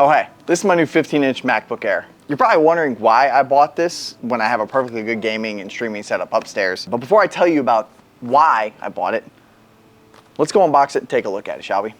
Oh hey, this is my new 15-inch MacBook Air. You're probably wondering why I bought this when I have a perfectly good gaming and streaming setup upstairs. But before I tell you about why I bought it, let's go unbox it and take a look at it, shall we?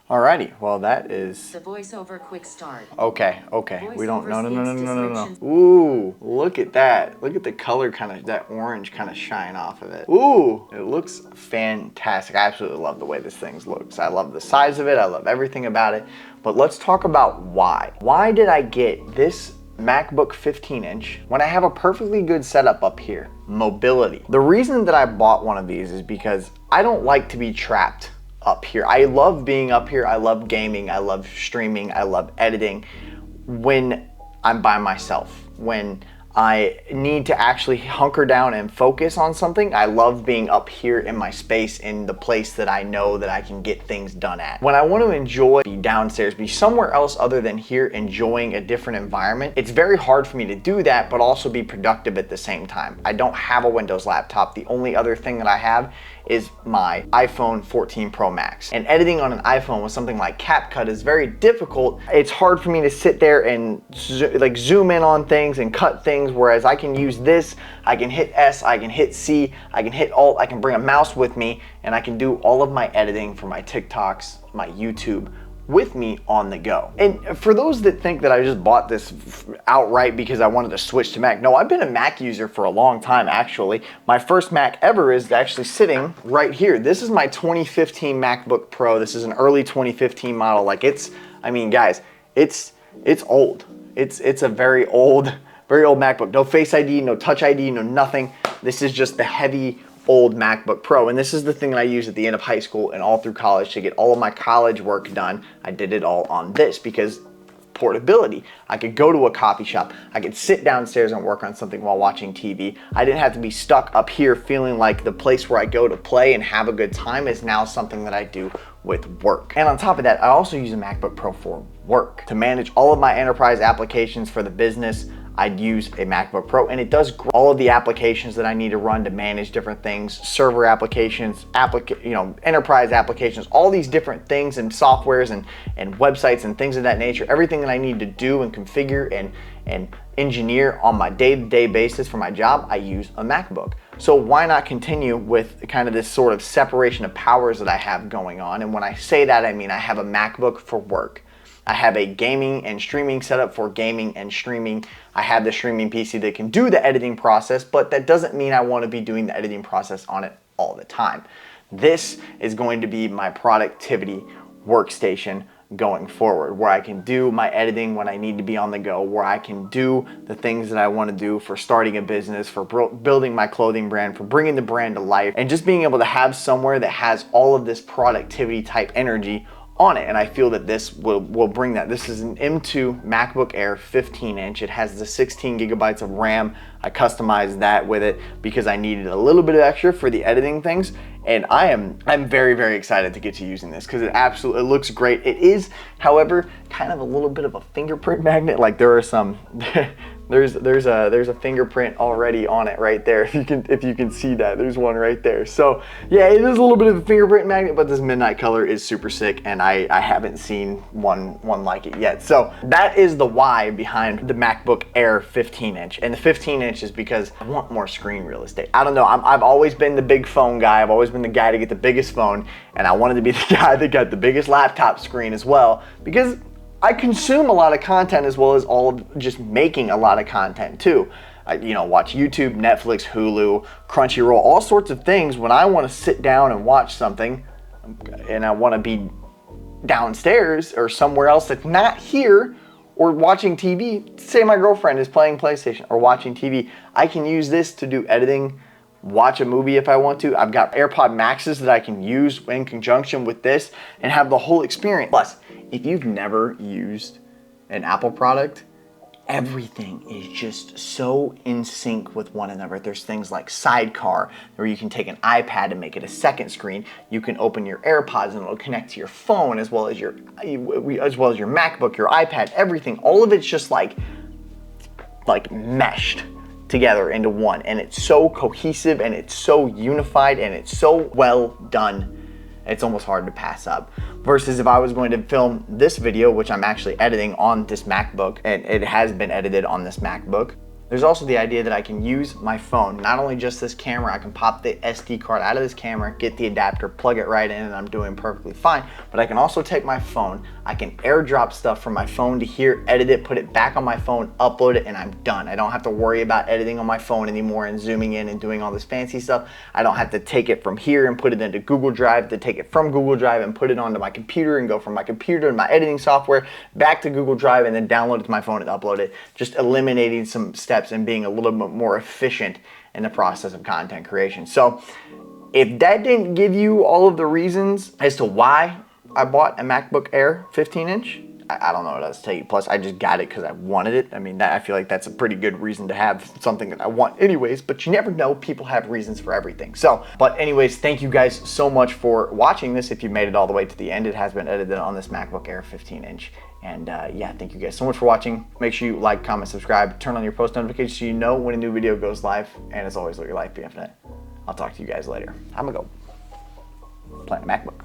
Alrighty, well that is the voiceover quick start. Okay. We don't no. Ooh, look at that. Look at the color that orange kind of shine off of it. Ooh, it looks fantastic. I absolutely love the way this thing looks. I love the size of it. I love everything about it. But let's talk about why. Why did I get this MacBook 15-inch when I have a perfectly good setup up here? Mobility. The reason that I bought one of these is because I don't like to be trapped up here. I love being up here. I love gaming. I love streaming. I love editing when I'm by myself. When I need to actually hunker down and focus on something, I love being up here in my space, in the place that I know that I can get things done at. When I want to enjoy, be downstairs, be somewhere else other than here enjoying a different environment, it's very hard for me to do that, but also be productive at the same time. I don't have a Windows laptop. The only other thing that I have is my iPhone 14 Pro Max. And editing on an iPhone with something like CapCut is very difficult. It's hard for me to sit there and zoom in on things and cut things, whereas I can use this, I can hit S, I can hit C, I can hit Alt, I can bring a mouse with me, and I can do all of my editing for my TikToks, my YouTube, with me on the go. And for those that think that I just bought this outright because I wanted to switch to Mac, no, I've been a Mac user for a long time actually. My first Mac ever is actually sitting right here. This is my 2015 MacBook Pro. This is an early 2015 model. Like I mean guys, it's old. It's a very old MacBook. No Face ID, no Touch ID, no nothing. This is just the heavy old MacBook Pro, and this is the thing that I used at the end of high school and all through college to get all of my college work done. I did it all on this because portability. I could go to a coffee shop, I could sit downstairs and work on something while watching TV. I didn't have to be stuck up here feeling like the place where I go to play and have a good time is now something that I do with work. And on top of that, I also use a MacBook Pro for work. To manage all of my enterprise applications for the business, I'd use a MacBook Pro, and it does all of the applications that I need to run to manage different things, server applications, enterprise applications, all these different things and softwares and websites and things of that nature. Everything that I need to do and configure and engineer on my day-to-day basis for my job, I use a MacBook. So why not continue with kind of this sort of separation of powers that I have going on? And when I say that, I mean I have a MacBook for work. I have a gaming and streaming setup for gaming and streaming. I have the streaming PC that can do the editing process, but that doesn't mean I want to be doing the editing process on it all the time. This is going to be my productivity workstation going forward, where I can do my editing when I need to be on the go, where I can do the things that I want to do for starting a business, for building my clothing brand, for bringing the brand to life, and just being able to have somewhere that has all of this productivity type energy on it. And I feel that this will bring that. This is an M2 MacBook Air 15-inch. It has the 16 gigabytes of RAM. I customized that with it because I needed a little bit of extra for the editing things. And I'm very, very excited to get to using this because it looks great. It is, however, kind of a little bit of a fingerprint magnet. Like there are some There's a fingerprint already on it right there. If you can see that, there's one right there. So yeah, it is a little bit of a fingerprint magnet, but this midnight color is super sick, and I haven't seen one like it yet. So that is the why behind the MacBook Air 15-inch, and the 15-inch is because I want more screen real estate. I don't know. I've always been the big phone guy. I've always been the guy to get the biggest phone, and I wanted to be the guy that got the biggest laptop screen as well, because I consume a lot of content as well as all of just making a lot of content too. I, watch YouTube, Netflix, Hulu, Crunchyroll, all sorts of things. When I want to sit down and watch something and I want to be downstairs or somewhere else that's not here or watching TV, say my girlfriend is playing PlayStation or watching TV, I can use this to do editing, watch a movie if I want to. I've got AirPod Maxes that I can use in conjunction with this and have the whole experience. Plus, if you've never used an Apple product, everything is just so in sync with one another. There's things like Sidecar, where you can take an iPad and make it a second screen. You can open your AirPods and it'll connect to your phone as well as your MacBook, your iPad, everything. All of it's just like meshed together into one, and it's so cohesive and it's so unified and it's so well done. It's almost hard to pass up. Versus if I was going to film this video, which I'm actually editing on this MacBook, and it has been edited on this MacBook. There's also the idea that I can use my phone, not only just this camera, I can pop the SD card out of this camera, get the adapter, plug it right in, and I'm doing perfectly fine. But I can also take my phone, I can airdrop stuff from my phone to here, edit it, put it back on my phone, upload it, and I'm done. I don't have to worry about editing on my phone anymore and zooming in and doing all this fancy stuff. I don't have to take it from here and put it into Google Drive, to take it from Google Drive and put it onto my computer and go from my computer and my editing software back to Google Drive and then download it to my phone and upload it. Just eliminating some steps and being a little bit more efficient in the process of content creation. So if that didn't give you all of the reasons as to why I bought a MacBook Air 15-inch, I don't know what else to tell you. Plus, I just got it because I wanted it. I mean, I feel like that's a pretty good reason to have something that I want anyways, but you never know. People have reasons for everything. So, but anyways, thank you guys so much for watching this. If you made it all the way to the end, it has been edited on this MacBook Air 15-inch. And yeah, thank you guys so much for watching. Make sure you like, comment, subscribe, turn on your post notifications so you know when a new video goes live. And as always, let your life be infinite. I'll talk to you guys later. I'm gonna go play a MacBook.